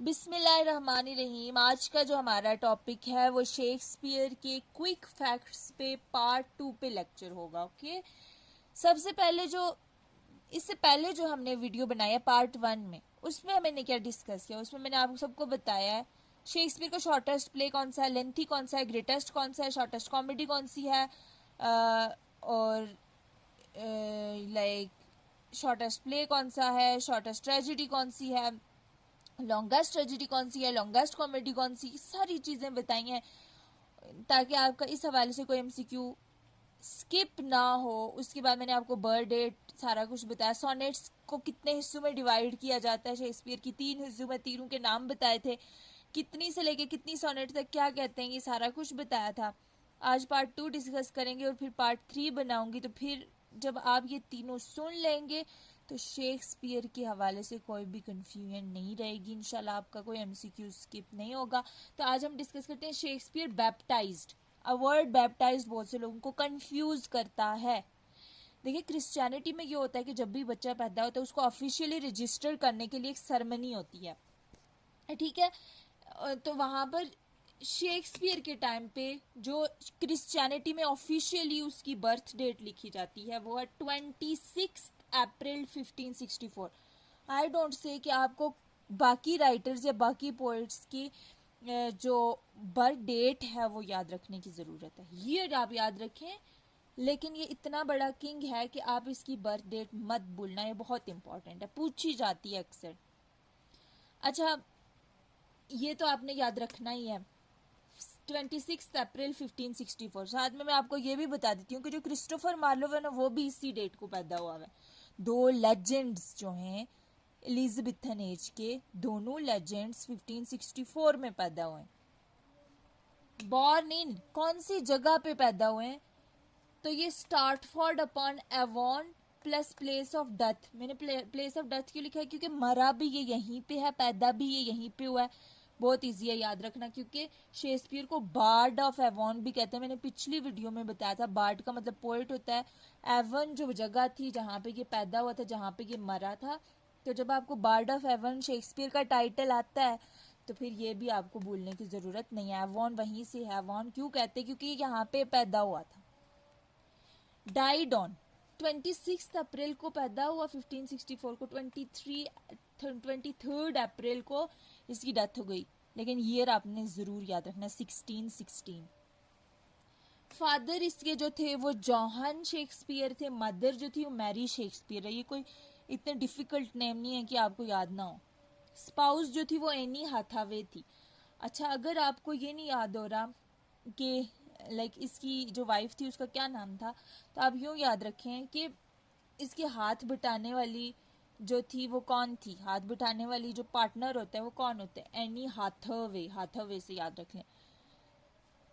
बिस्मिल्लाहिर्रहमानिर्रहीम। आज का जो हमारा टॉपिक है वो शेक्सपियर के क्विक फैक्ट्स पे पार्ट 2 पे लेक्चर होगा। ओके, सबसे पहले जो इससे पहले जो हमने वीडियो बनाया पार्ट 1 में, उसमें मैंने क्या डिस्कस किया, उसमें मैंने आप सबको बताया है शेक्सपियर का शॉर्टेस्ट प्ले कौन सा है, लेंथी कौन सा है, ग्रेटेस्ट कौन सा है, शॉर्टेस्ट कॉमेडी कौन सी है, और लाइक शॉर्टेस्ट प्ले कौन सा है, शॉर्टेस्ट ट्रेजेडी कौन सी है, लॉन्गेस्ट ट्रेजेडी कौन सी है, लॉन्गेस्ट कॉमेडी कौन सी, सारी चीज़ें बताई हैं ताकि आपका इस हवाले से कोई एमसीक्यू स्किप ना हो। उसके बाद मैंने आपको बर्थ डेट सारा कुछ बताया, सोनेट्स को कितने हिस्सों में डिवाइड किया जाता है शेक्सपियर की, 3 हिस्सों में, तीनों के नाम बताए थे, कितनी से लेके कितनी सोनेट तक क्या कहते हैं, ये सारा कुछ बताया था। आज पार्ट 2 डिस्कस करेंगे और फिर पार्ट 3 बनाऊंगी। तो फिर जब आप ये तीनों सुन लेंगे तो शेक्सपियर के हवाले से कोई भी कंफ्यूजन नहीं रहेगी इंशाल्लाह, आपका कोई एमसीक्यू स्किप नहीं होगा। तो आज हम डिस्कस करते हैं शेक्सपियर बैप्टाइज्ड। वर्ड बैप्टाइज्ड बहुत से लोगों को कंफ्यूज करता है। देखिए, क्रिश्चियनिटी में ये होता है कि जब भी बच्चा पैदा होता है उसको ऑफिशियली रजिस्टर करने के लिए एक सेरेमनी होती है, ठीक है। तो वहाँ पर शेक्सपियर के टाइम पे जो क्रिश्चियनिटी में ऑफिशियली उसकी बर्थ डेट लिखी जाती है वो है 26 अप्रैल 1564। आई डोंट से कि आपको बाकी राइटर्स या बाकी पोइट्स की जो बर्थ डेट है वो याद रखने की ज़रूरत है, ये आप याद रखें, लेकिन ये इतना बड़ा किंग है कि आप इसकी बर्थ डेट मत भूलना, ये बहुत इंपॉर्टेंट है, पूछी जाती है अक्सर। अच्छा, ये तो आपने याद रखना ही है, 26 अप्रैल 1564। साथ में मैं आपको ये भी बता देती हूँ कि जो क्रिस्टोफर मार्लो है ना वो भी इसी डेट को पैदा हुआ है। दो लेजेंड्स जो हैं एलिजाबेथन एज के, दोनों लेजेंड्स 1564 में पैदा हुए। बॉर्न इन कौन सी जगह पे पैदा हुए हैं, तो ये Stratford upon Avon plus place of death. मैंने प्लेस ऑफ डेथ क्यों लिखा है, क्योंकि मरा भी ये यहीं पे है, पैदा भी ये यहीं पे हुआ है। बहुत इजी है याद रखना, क्योंकि शेक्सपियर को बार्ड ऑफ एवॉन भी कहते हैं। मैंने पिछली वीडियो में बताया था, बार्ड का मतलब पोएट होता है, एवन जो जगह थी जहाँ पे ये पैदा हुआ था, जहाँ पे ये मरा था। तो जब आपको बार्ड ऑफ एवन शेक्सपियर का टाइटल आता है तो फिर ये भी आपको भूलने की ज़रूरत नहीं है, एवॉन वहीं से है। एवॉन क्यों कहते हैं, क्योंकि यहाँ पे पैदा हुआ था। डाइड ऑन 26 अप्रैल को पैदा हुआ 1564 को, 23 अप्रैल को इसकी डेथ हो गई, लेकिन ईयर आपने जरूर याद रखना, 1616। फादर इसके जो थे वो जॉहन शेक्सपियर थे, मदर जो थी वो मैरी शेक्सपियर है। ये कोई इतने डिफिकल्ट नेम नहीं है कि आपको याद ना हो। स्पाउस जो थी वो एनी हाथावे थी। अच्छा, अगर आपको ये नहीं याद हो रहा कि लाइक इसकी जो वाइफ थी उसका क्या नाम था, तो आप यूँ याद रखें कि इसके हाथ बटाने वाली जो थी वो कौन थी, हाथ बटाने वाली जो पार्टनर होता है वो कौन होता है, एनी हाथावे। हाथावे से याद रख लें।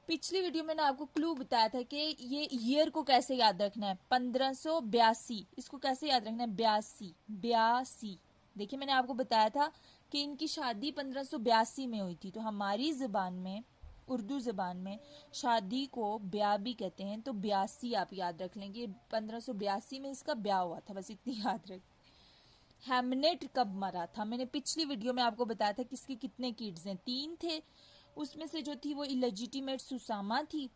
पिछली वीडियो में ना आपको क्लू बताया था कि ये ईयर को कैसे याद रखना है, 1582। इसको कैसे याद रखना है, 82। देखिए, मैंने आपको बताया था कि इनकी शादी 1582 में हुई थी। तो हमारी ज़बान में, उर्दू ज़बान में शादी को ब्याह भी कहते हैं, तो 82 आप याद रख लेंगे, 1582 में इसका ब्याह हुआ था, बस इतनी याद रख। हैमनेट कब मरा था, मैंने पिछली वीडियो में आपको बताया था कि इसके कितने किड्स हैं, 3 थे। उसमें से जो थी वो इलेजिटिमेट सुसामा थी,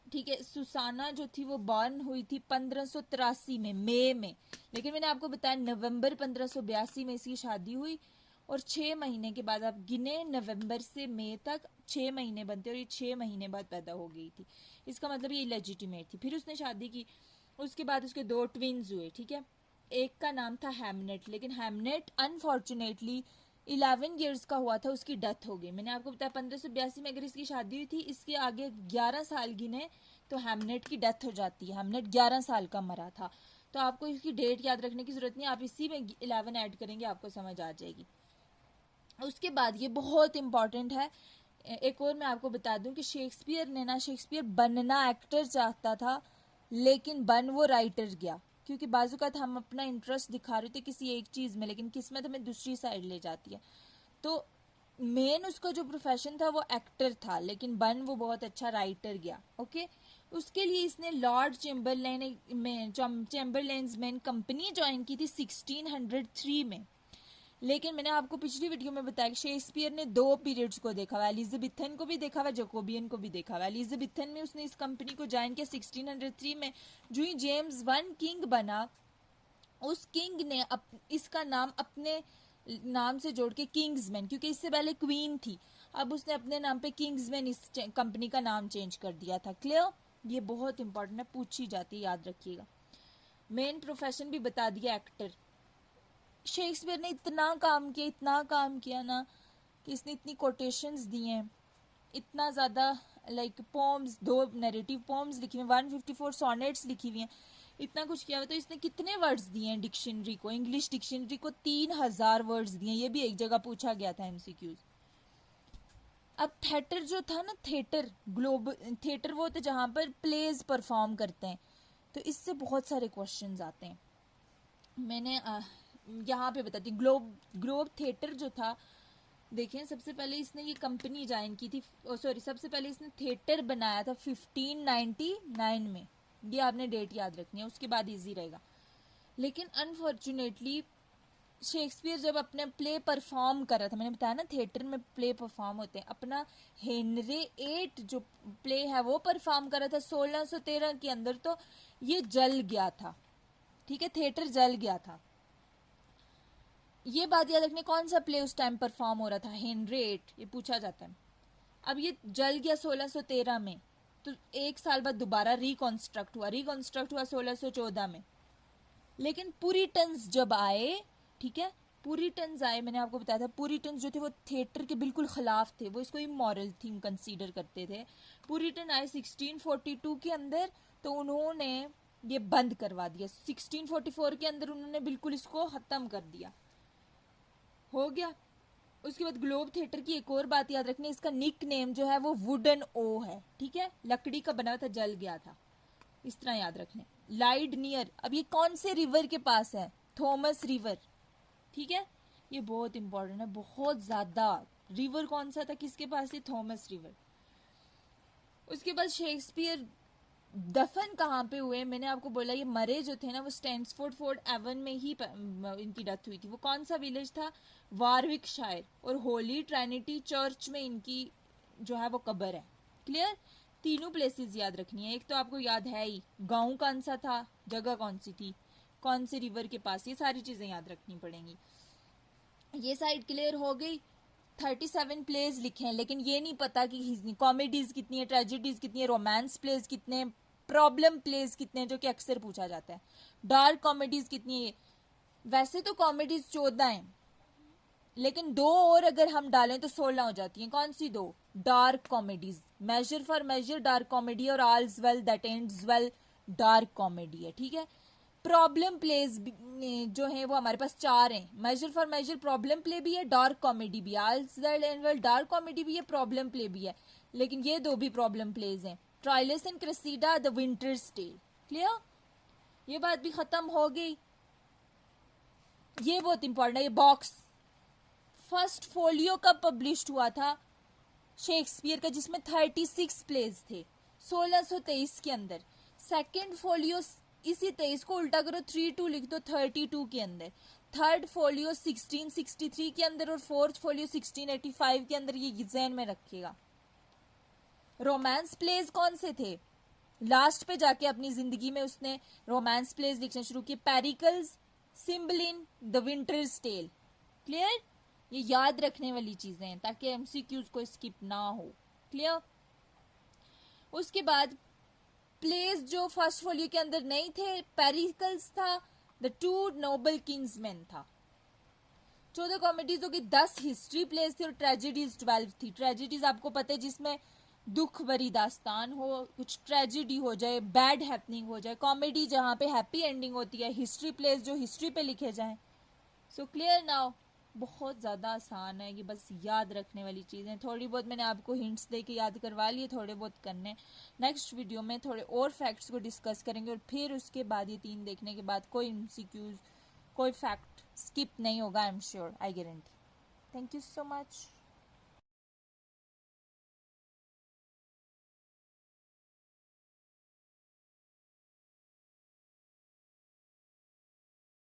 ठीक है। सुसाना जो थी वो बॉर्न हुई थी 1583 में, मई में, लेकिन मैंने आपको बताया नवंबर 1582 में इसकी शादी हुई। और 6 महीने के बाद आप गिने, नवंबर से मई तक 6 महीने बनते, और ये 6 महीने बाद पैदा हो गई थी, इसका मतलब ये इलेजिटिमेट थी। फिर उसने शादी की, उसके बाद उसके 2 ट्विन्स हुए, ठीक है। एक का नाम था हैमनेट, लेकिन हैमनेट अनफॉर्चुनेटली 11 ईयर्स का हुआ था, उसकी डेथ हो गई। मैंने आपको बताया 1582 में अगर इसकी शादी हुई थी, इसके आगे 11 साल गिने तो हैमनेट की डेथ हो जाती है। हैमनेट 11 साल का मरा था, तो आपको इसकी डेट याद रखने की जरूरत नहीं, आप इसी में 11 ऐड करेंगे, आपको समझ आ जाएगी। उसके बाद ये बहुत इंपॉर्टेंट है, एक और मैं आपको बता दूं कि शेक्सपियर ने ना, शेक्सपियर बनना एक्टर चाहता था लेकिन बन वो राइटर गया, क्योंकि बाजूकात हम अपना इंटरेस्ट दिखा रहे थे किसी एक चीज़ में, लेकिन किस्मत हमें दूसरी साइड ले जाती है। तो मेन उसका जो प्रोफेशन था वो एक्टर था, लेकिन बन वो बहुत अच्छा राइटर गया। ओके, उसके लिए इसने लॉर्ड चैम्बरलेन में, चैम्बरलेन्स में कंपनी ज्वाइन की थी 1603 में। लेकिन मैंने आपको पिछली वीडियो में बताया कि शेक्सपियर ने 2 पीरियड्स को देखा हुआ, एलिजाबेथन को भी देखा हुआ, जैकोबियन को भी देखा हुआ। एलिजाबेथन में उसने इस कंपनी को ज्वाइन किया 1603 में। जो ही जेम्स वन किंग बना, उस किंग ने इसका नाम अपने नाम से जोड़ के किंग्समैन, क्योंकि इससे पहले क्वीन थी, अब उसने अपने नाम पे किंग्समैन इस कंपनी का नाम चेंज कर दिया था। क्लियर? ये बहुत इंपॉर्टेंट है, पूछी जाती है, याद रखिएगा। मेन प्रोफेशन भी बता दिया, एक्टर। शेक्सपियर ने इतना काम किया ना कि इसने इतनी कोटेशंस दी हैं, इतना ज़्यादा लाइक पोम्स, 2 नैरेटिव पोम्स लिखी हुई, 154 सोनेट्स लिखी हुई हैं, इतना कुछ किया हुआ। तो इसने कितने वर्ड्स दिए हैं डिक्शनरी को, इंग्लिश डिक्शनरी को 3000 वर्ड्स दिए हैं। ये भी एक जगह पूछा गया था एमसीक्यूज। अब थिएटर जो था ना, थिएटर वो होता है जहाँ पर प्लेज परफॉर्म करते हैं, तो इससे बहुत सारे क्वेश्चंस आते हैं। मैंने यहाँ पे बताती हूँ। ग्लोब थिएटर जो था, देखें, सबसे पहले इसने ये कंपनी ज्वाइन की थी, सबसे पहले इसने थिएटर बनाया था 1599 में। ये आपने डेट याद रखनी है, उसके बाद इजी रहेगा। लेकिन अनफॉर्चुनेटली शेक्सपियर जब अपने प्ले परफॉर्म कर रहा था, मैंने बताया ना थिएटर में प्ले परफॉर्म होते हैं, अपना हेनरी 8 जो प्ले है वो परफॉर्म कर रहा था 1613 के अंदर, तो ये जल गया था। ठीक है, थिएटर जल गया था। ये बात याद रखने, कौन सा प्ले उस टाइम परफॉर्म हो रहा था? हेनरी 8, ये पूछा जाता है। अब ये जल गया 1613 में, तो 1 साल बाद दोबारा रिकॉन्स्ट्रक्ट हुआ 1614 में। लेकिन पुरिटन्स जब आए, ठीक है, पुरिटन्स आए, मैंने आपको बताया था पुरिटन्स जो थे वो थिएटर के बिल्कुल खिलाफ थे, वो इसको इमोरल थिंग कंसीडर करते थे। पुरिटन आए 1642 के अंदर, तो उन्होंने ये बंद करवा दिया। 1644 के अंदर उन्होंने बिल्कुल इसको खत्म कर दिया, हो गया। उसके बाद ग्लोब थिएटर की एक और बात याद रखनी, इसका निक नेम जो है वो वुडन ओ है, ठीक है, लकड़ी का बना था, जल गया था, इस तरह याद रखने। लाइड नियर, अब ये कौन से रिवर के पास है? थॉमस रिवर, ठीक है, ये बहुत इंपॉर्टेंट है, बहुत ज्यादा। रिवर कौन सा था, किसके पास है? Thomas river. उसके बाद शेक्सपियर दफन कहाँ पे हुए? मैंने आपको बोला ये मरे जो थे ना, वो स्टैन्सफोर्ड फोर्ट एवन में ही इनकी डेथ हुई थी। वो कौन सा विलेज था? वारविकशायर। और होली ट्रिनिटी चर्च में इनकी जो है वो कब्र है। क्लियर? तीनों प्लेसेस याद रखनी है। एक तो आपको याद है ही, गांव कौन सा था, जगह कौन सी थी, कौन से रिवर के पास, ये सारी चीजें याद रखनी पड़ेंगी। ये साइड क्लियर हो गई। 37 प्लेज लिखे हैं, लेकिन ये नहीं पता कि कॉमेडीज कितनी है, ट्रेजेडीज कितनी है, रोमांस प्लेज कितने, प्रॉब्लम प्लेज कितने, जो कि अक्सर पूछा जाता है। डार्क कॉमेडीज कितनी है? वैसे तो कॉमेडीज 14 हैं, लेकिन 2 और अगर हम डालें तो 16 हो जाती हैं। कौन सी 2? Dark comedies, Measure for Measure dark comedy, और All's Well That Ends Well dark comedy है, ठीक है। प्रॉब्लम प्लेज जो है वो हमारे पास 4 हैं। Measure for Measure problem play भी है, डार्क कॉमेडी भी है, All's Well and Well dark comedy भी है, प्रॉब्लम प्ले भी है, लेकिन ये 2 भी प्रॉब्लम प्लेज हैं। Troilus and Cressida, the winters tell. Clear? ये बात भी खत्म हो गई। ये बहुत इंपॉर्टेंट है, ये बॉक्स। फर्स्ट फोलियो कब पब्लिश्ड हुआ था शेक्सपियर का, जिसमें 36 प्लेज थे 1623 के अंदर। सेकेंड फोलियो इसी 23 को उल्टा करो, 32 लिख दो 32 के अंदर। थर्ड फोलियो 1663 के अंदर, और फोर्थ फोलियो 1685 के अंदर। ये जहन में रखिएगा। रोमांस प्लेज कौन से थे? लास्ट पे जाके अपनी जिंदगी में उसने रोमांस प्लेज लिखना शुरू किए। Pericles, Cymbeline, the winters tell. Clear? ये याद रखने वाली चीजें हैं ताकि एमसीक्यूज को स्किप ना हो। क्लियर? उसके बाद प्लेस जो फर्स्ट फोलियो के अंदर नहीं थे, पेरिकल्स था, द 2 नोबल किंग्समैन था। 14 कॉमेडीज होगी, 10 हिस्ट्री प्लेस थी, और ट्रेजेडीज 12 थी। ट्रेजेडीज आपको पता है जिसमें दुख भरी दास्तान हो, कुछ ट्रेजेडी हो जाए, बैड हैपनिंग हो जाए। कॉमेडी जहाँ पे हैप्पी एंडिंग होती है। हिस्ट्री प्लेस जो हिस्ट्री पे लिखे जाए। So clear now? बहुत ज़्यादा आसान है, ये बस याद रखने वाली चीज़ें। थोड़ी बहुत मैंने आपको हिंट्स दे के याद करवा लिए, थोड़े बहुत करने। नेक्स्ट वीडियो में थोड़े और फैक्ट्स को डिस्कस करेंगे, और फिर उसके बाद ये 3 देखने के बाद कोई एमसीक्यूज, कोई फैक्ट स्किप नहीं होगा, I am sure, I guarantee. Thank you so much.